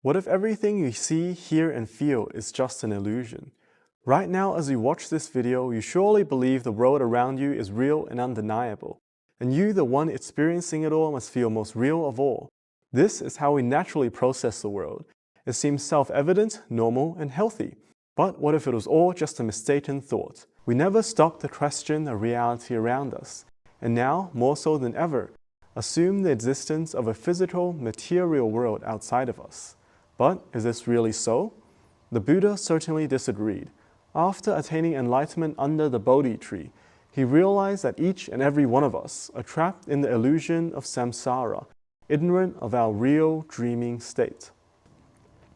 What if everything you see, hear, and feel is just an illusion? Right now, as you watch this video, you surely believe the world around you is real and undeniable, and you, the one experiencing it all, must feel most real of all. This is how we naturally process the world. It seems self-evident, normal, and healthy. But what if it was all just a mistaken thought? We never stop to question the reality around us, and now, more so than ever, assume the existence of a physical, material world outside of us. But is this really so? The Buddha certainly disagreed. After attaining enlightenment under the Bodhi tree, he realized that each and every one of us are trapped in the illusion of samsara, ignorant of our real dreaming state.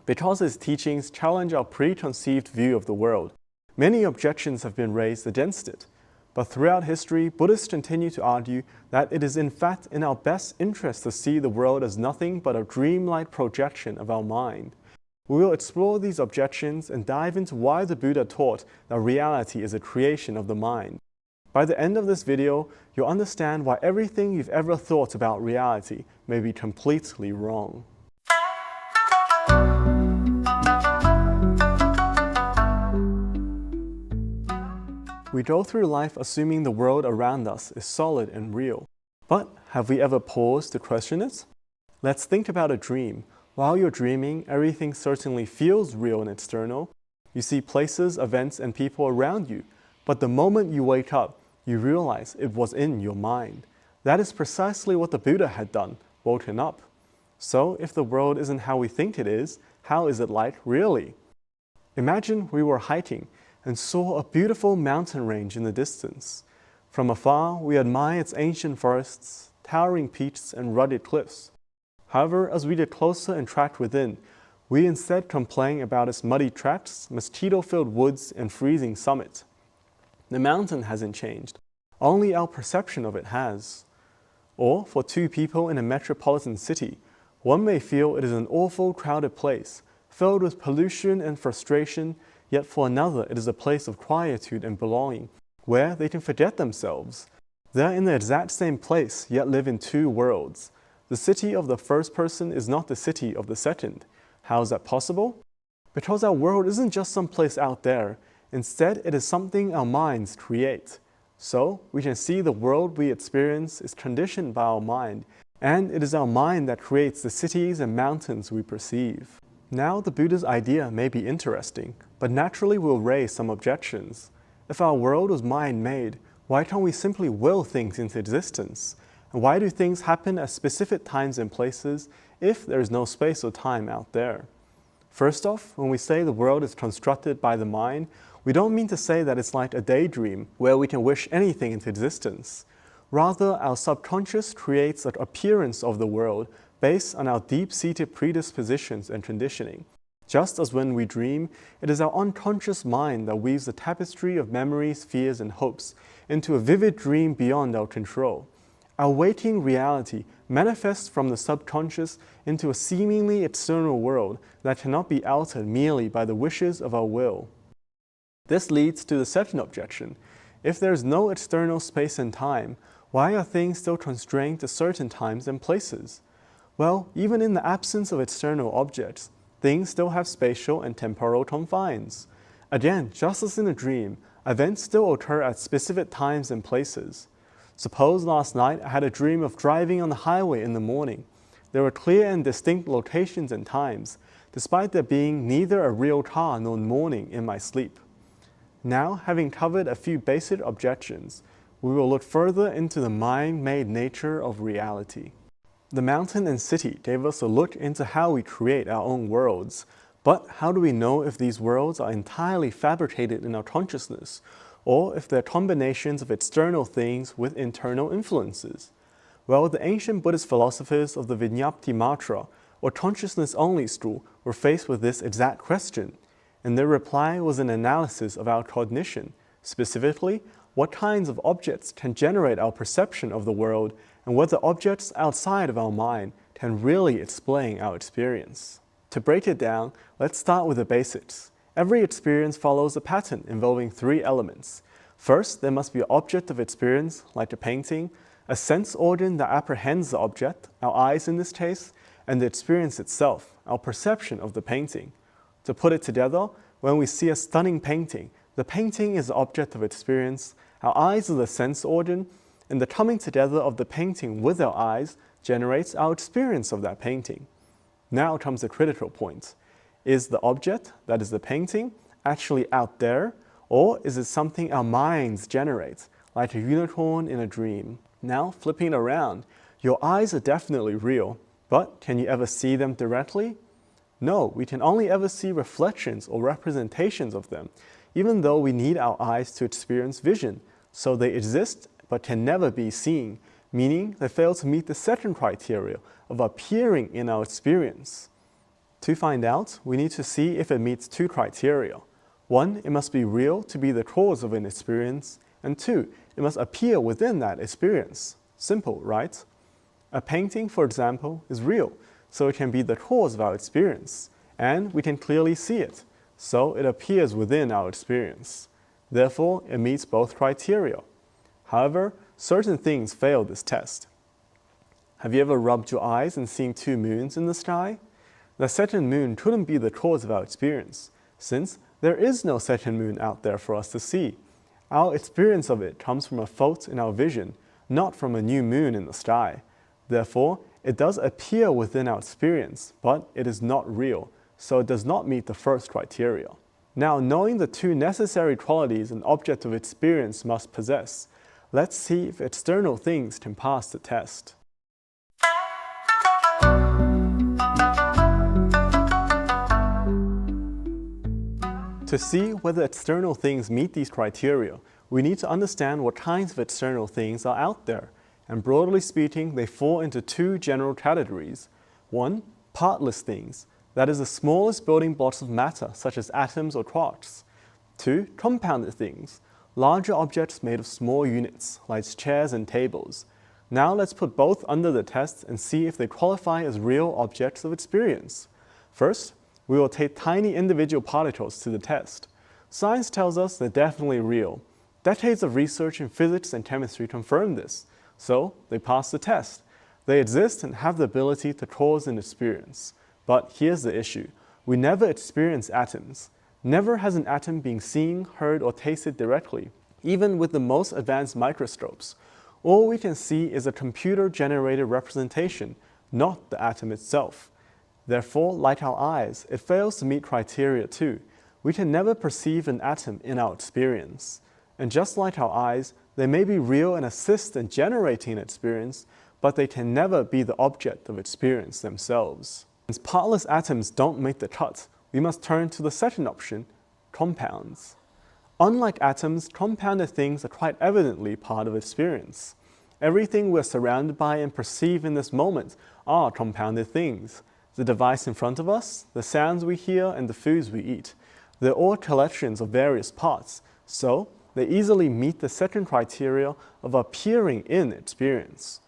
Because his teachings challenge our preconceived view of the world, many objections have been raised against it. But throughout history, Buddhists continue to argue that it is in fact in our best interest to see the world as nothing but a dreamlike projection of our mind. We will explore these objections and dive into why the Buddha taught that reality is a creation of the mind. By the end of this video, you'll understand why everything you've ever thought about reality may be completely wrong. We go through life assuming the world around us is solid and real. But have we ever paused to question it? Let's think about a dream. While you're dreaming, everything certainly feels real and external. You see places, events, and people around you. But the moment you wake up, you realize it was in your mind. That is precisely what the Buddha had done, woken up. So if the world isn't how we think it is, how is it like really? Imagine we were hiking and saw a beautiful mountain range in the distance. From afar, we admire its ancient forests, towering peaks, and rugged cliffs. However, as we get closer and tracked within, we instead complain about its muddy tracks, mosquito-filled woods, and freezing summit. The mountain hasn't changed, only our perception of it has. Or, for two people in a metropolitan city, one may feel it is an awful crowded place, filled with pollution and frustration, yet for another it is a place of quietude and belonging, where they can forget themselves. They're in the exact same place, yet live in two worlds. The city of the first person is not the city of the second. How is that possible? Because our world isn't just some place out there. Instead, it is something our minds create. So, we can see the world we experience is conditioned by our mind, and it is our mind that creates the cities and mountains we perceive. Now, the Buddha's idea may be interesting, but naturally will raise some objections. If our world was mind-made, why can't we simply will things into existence? And why do things happen at specific times and places if there is no space or time out there? First off, when we say the world is constructed by the mind, we don't mean to say that it's like a daydream where we can wish anything into existence. Rather, our subconscious creates an appearance of the world based on our deep-seated predispositions and conditioning. Just as when we dream, it is our unconscious mind that weaves a tapestry of memories, fears, and hopes into a vivid dream beyond our control. Our waking reality manifests from the subconscious into a seemingly external world that cannot be altered merely by the wishes of our will. This leads to the second objection. If there is no external space and time, why are things still constrained to certain times and places? Well, even in the absence of external objects, things still have spatial and temporal confines. Again, just as in a dream, events still occur at specific times and places. Suppose last night I had a dream of driving on the highway in the morning. There were clear and distinct locations and times, despite there being neither a real car nor morning in my sleep. Now, having covered a few basic objections, we will look further into the mind-made nature of reality. The mountain and city gave us a look into how we create our own worlds. But how do we know if these worlds are entirely fabricated in our consciousness, or if they're combinations of external things with internal influences? Well, the ancient Buddhist philosophers of the Viññāptimātra, or consciousness-only school, were faced with this exact question, and their reply was an analysis of our cognition, specifically, what kinds of objects can generate our perception of the world, and whether objects outside of our mind can really explain our experience. To break it down, let's start with the basics. Every experience follows a pattern involving three elements. First, there must be an object of experience, like a painting, a sense organ that apprehends the object, our eyes in this case, and the experience itself, our perception of the painting. To put it together, when we see a stunning painting, the painting is the object of experience, our eyes are the sense organ, and the coming together of the painting with our eyes generates our experience of that painting. Now comes the critical point. Is the object, that is the painting, actually out there, or is it something our minds generate, like a unicorn in a dream? Now, flipping it around, your eyes are definitely real, but can you ever see them directly? No, we can only ever see reflections or representations of them, even though we need our eyes to experience vision, so they exist but can never be seen, meaning they fail to meet the second criteria of appearing in our experience. To find out, we need to see if it meets two criteria. One, it must be real to be the cause of an experience, and two, it must appear within that experience. Simple, right? A painting, for example, is real, so it can be the cause of our experience, and we can clearly see it, so it appears within our experience. Therefore, it meets both criteria. However, certain things fail this test. Have you ever rubbed your eyes and seen two moons in the sky? The second moon couldn't be the cause of our experience, since there is no second moon out there for us to see. Our experience of it comes from a fault in our vision, not from a new moon in the sky. Therefore, it does appear within our experience, but it is not real, so it does not meet the first criteria. Now, knowing the two necessary qualities an object of experience must possess, let's see if external things can pass the test. To see whether external things meet these criteria, we need to understand what kinds of external things are out there, and broadly speaking, they fall into two general categories. One, partless things, that is the smallest building blocks of matter, such as atoms or quarks. Two, compounded things, larger objects made of small units, like chairs and tables. Now let's put both under the test and see if they qualify as real objects of experience. First, we will take tiny individual particles to the test. Science tells us they're definitely real. Decades of research in physics and chemistry confirm this, so they pass the test. They exist and have the ability to cause an experience. But here's the issue. We never experience atoms. Never has an atom been seen, heard, or tasted directly, even with the most advanced microscopes. All we can see is a computer-generated representation, not the atom itself. Therefore, like our eyes, it fails to meet criteria too. We can never perceive an atom in our experience. And just like our eyes, they may be real and assist in generating an experience, but they can never be the object of experience themselves. Since partless atoms don't make the cut, we must turn to the second option, compounds. Unlike atoms, compounded things are quite evidently part of experience. Everything we're surrounded by and perceive in this moment are compounded things. The device in front of us, the sounds we hear, and the foods we eat. They're all collections of various parts, so they easily meet the second criteria of appearing in experience.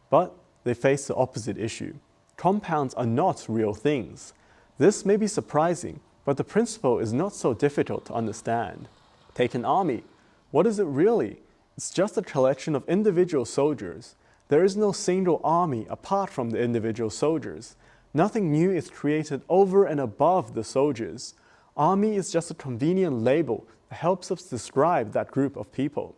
But they face the opposite issue. Compounds are not real things. This may be surprising, but the principle is not so difficult to understand. Take an army. What is it really? It's just a collection of individual soldiers. There is no single army apart from the individual soldiers. Nothing new is created over and above the soldiers. Army is just a convenient label that helps us describe that group of people.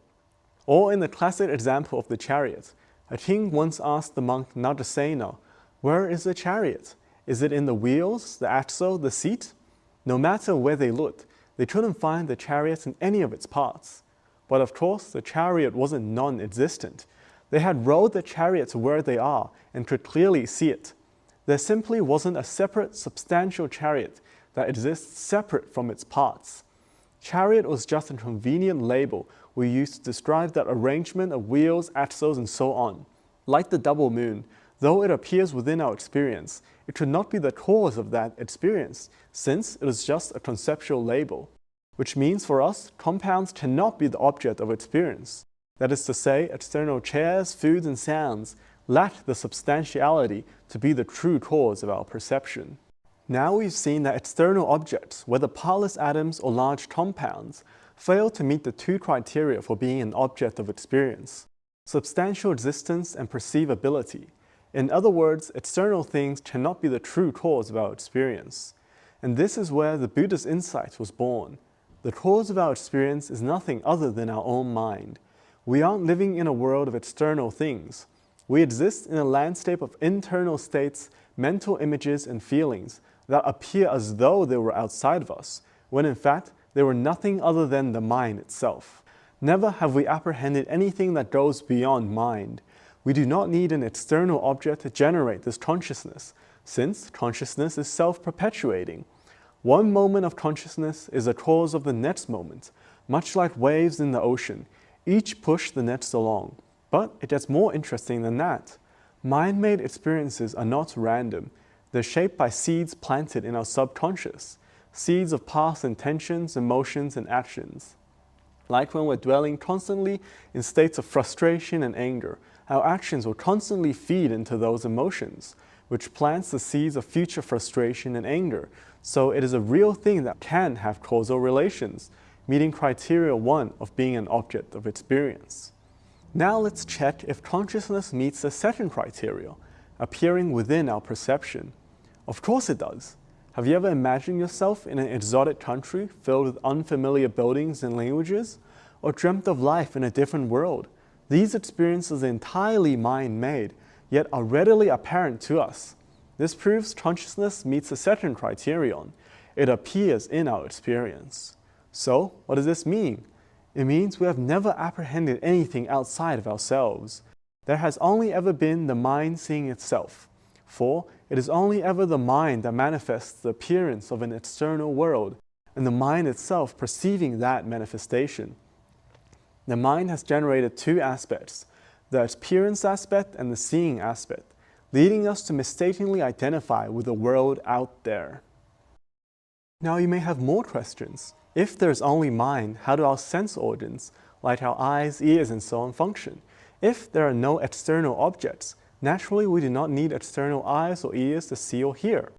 Or in the classic example of the chariot, a king once asked the monk Nagasena, "Where is the chariot? Is it in the wheels, the axle, the seat?" No matter where they looked, they couldn't find the chariot in any of its parts. But of course, the chariot wasn't non-existent. They had rowed the chariot to where they are and could clearly see it. There simply wasn't a separate, substantial chariot that exists separate from its parts. Chariot was just a convenient label we used to describe that arrangement of wheels, axles, and so on. Like the double moon, though it appears within our experience, it could not be the cause of that experience, since it is just a conceptual label. Which means for us, compounds cannot be the object of experience. That is to say, external chairs, foods, and sounds lack the substantiality to be the true cause of our perception. Now we've seen that external objects, whether partless atoms or large compounds, fail to meet the two criteria for being an object of experience: substantial existence and perceivability. In other words, external things cannot be the true cause of our experience. And this is where the Buddhist insight was born. The cause of our experience is nothing other than our own mind. We aren't living in a world of external things. We exist in a landscape of internal states, mental images, and feelings that appear as though they were outside of us, when in fact they were nothing other than the mind itself. Never have we apprehended anything that goes beyond mind. We do not need an external object to generate this consciousness, since consciousness is self-perpetuating. One moment of consciousness is a cause of the next moment, much like waves in the ocean. Each push the next along. But it gets more interesting than that. Mind-made experiences are not random. They're shaped by seeds planted in our subconscious, seeds of past intentions, emotions, and actions. Like when we're dwelling constantly in states of frustration and anger, our actions will constantly feed into those emotions, which plants the seeds of future frustration and anger. So it is a real thing that can have causal relations, meeting criteria 1 of being an object of experience. Now let's check if consciousness meets the second criteria, appearing within our perception. Of course it does. Have you ever imagined yourself in an exotic country filled with unfamiliar buildings and languages? Or dreamt of life in a different world? These experiences are entirely mind-made, yet are readily apparent to us. This proves consciousness meets the second criterion. It appears in our experience. So, what does this mean? It means we have never apprehended anything outside of ourselves. There has only ever been the mind seeing itself. For it is only ever the mind that manifests the appearance of an external world, and the mind itself perceiving that manifestation. The mind has generated 2 aspects, the appearance aspect and the seeing aspect, leading us to mistakenly identify with the world out there. Now you may have more questions. If there's only mind, how do our sense organs, like our eyes, ears, and so on, function? If there are no external objects, naturally we do not need external eyes or ears to see or hear.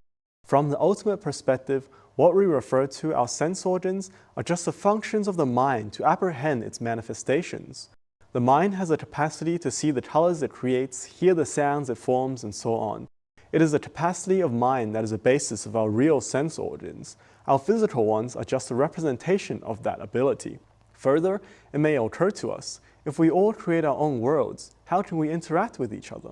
From the ultimate perspective, what we refer to our sense organs are just the functions of the mind to apprehend its manifestations. The mind has a capacity to see the colors it creates, hear the sounds it forms, and so on. It is the capacity of mind that is the basis of our real sense organs. Our physical ones are just a representation of that ability. Further, it may occur to us, if we all create our own worlds, how can we interact with each other?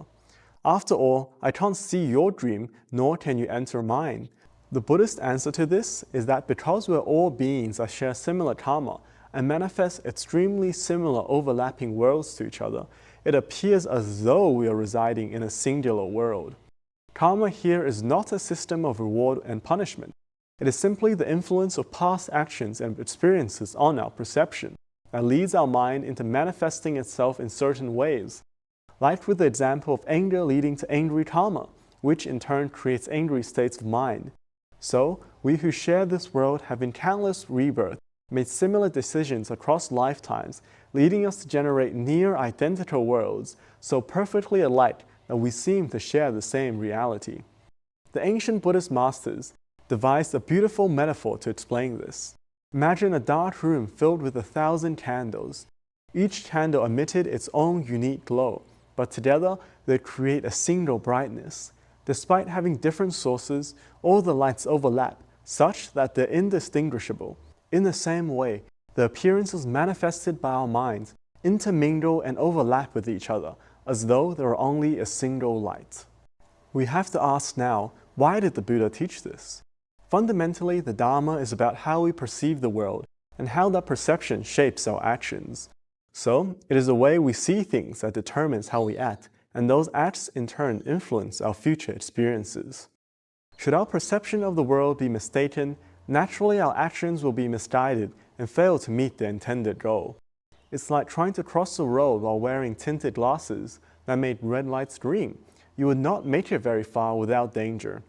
After all, I can't see your dream, nor can you enter mine. The Buddhist answer to this is that because we're all beings that share similar karma and manifest extremely similar overlapping worlds to each other, it appears as though we are residing in a singular world. Karma here is not a system of reward and punishment. It is simply the influence of past actions and experiences on our perception that leads our mind into manifesting itself in certain ways, like with the example of anger leading to angry karma, which in turn creates angry states of mind. So, we who share this world have in countless rebirths made similar decisions across lifetimes, leading us to generate near identical worlds so perfectly alike that we seem to share the same reality. The ancient Buddhist masters devised a beautiful metaphor to explain this. Imagine a dark room filled with 1,000 candles. Each candle emitted its own unique glow, but together they create a single brightness. Despite having different sources, all the lights overlap, such that they're indistinguishable. In the same way, the appearances manifested by our minds intermingle and overlap with each other, as though there are only a single light. We have to ask now, why did the Buddha teach this? Fundamentally, the Dharma is about how we perceive the world and how that perception shapes our actions. So, it is the way we see things that determines how we act, and those acts in turn influence our future experiences. Should our perception of the world be mistaken, naturally our actions will be misguided and fail to meet their intended goal. It's like trying to cross the road while wearing tinted glasses that made red lights green. You would not make it very far without danger.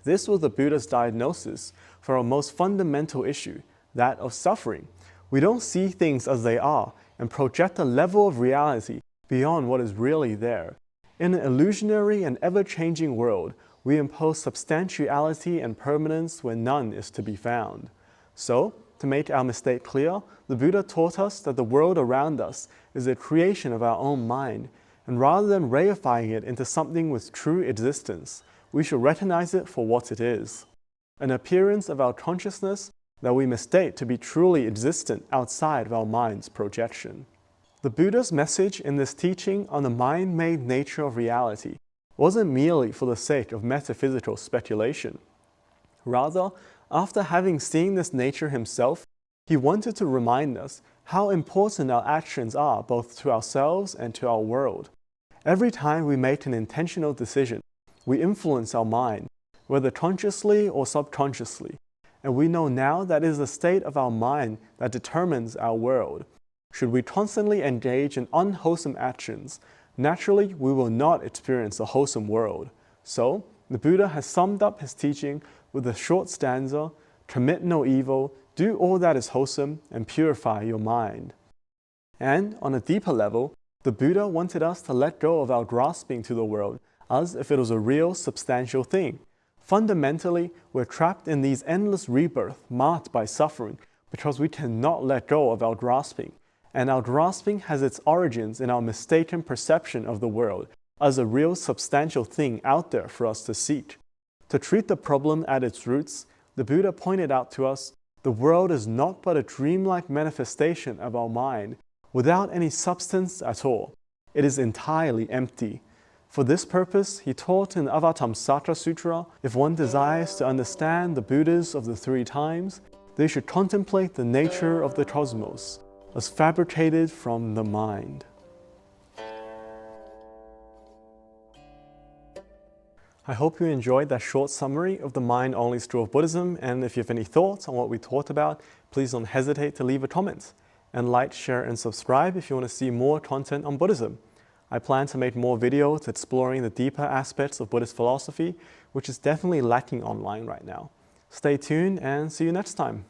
This was the Buddha's diagnosis for our most fundamental issue, that of suffering. We don't see things as they are and project a level of reality beyond what is really there. In an illusionary and ever-changing world, we impose substantiality and permanence where none is to be found. So, to make our mistake clear, the Buddha taught us that the world around us is a creation of our own mind, and rather than reifying it into something with true existence, we should recognize it for what it is, an appearance of our consciousness that we mistake to be truly existent outside of our mind's projection. The Buddha's message in this teaching on the mind-made nature of reality wasn't merely for the sake of metaphysical speculation. Rather, after having seen this nature himself, he wanted to remind us how important our actions are both to ourselves and to our world. Every time we make an intentional decision, we influence our mind, whether consciously or subconsciously, and we know now that it is the state of our mind that determines our world. Should we constantly engage in unwholesome actions, naturally we will not experience a wholesome world. So, the Buddha has summed up his teaching with a short stanza: commit no evil, do all that is wholesome, and purify your mind. And on a deeper level, the Buddha wanted us to let go of our grasping to the world as if it was a real, substantial thing. Fundamentally, we're trapped in these endless rebirths marked by suffering because we cannot let go of our grasping. And our grasping has its origins in our mistaken perception of the world as a real, substantial thing out there for us to seek. To treat the problem at its roots, the Buddha pointed out to us, the world is not but a dreamlike manifestation of our mind, without any substance at all. It is entirely empty. For this purpose, he taught in Avatamsaka Sutra, if one desires to understand the Buddhas of the three times, they should contemplate the nature of the cosmos, as fabricated from the mind. I hope you enjoyed that short summary of the mind-only school of Buddhism, and if you have any thoughts on what we talked about, please don't hesitate to leave a comment. And like, share, and subscribe if you want to see more content on Buddhism. I plan to make more videos exploring the deeper aspects of Buddhist philosophy, which is definitely lacking online right now. Stay tuned and see you next time.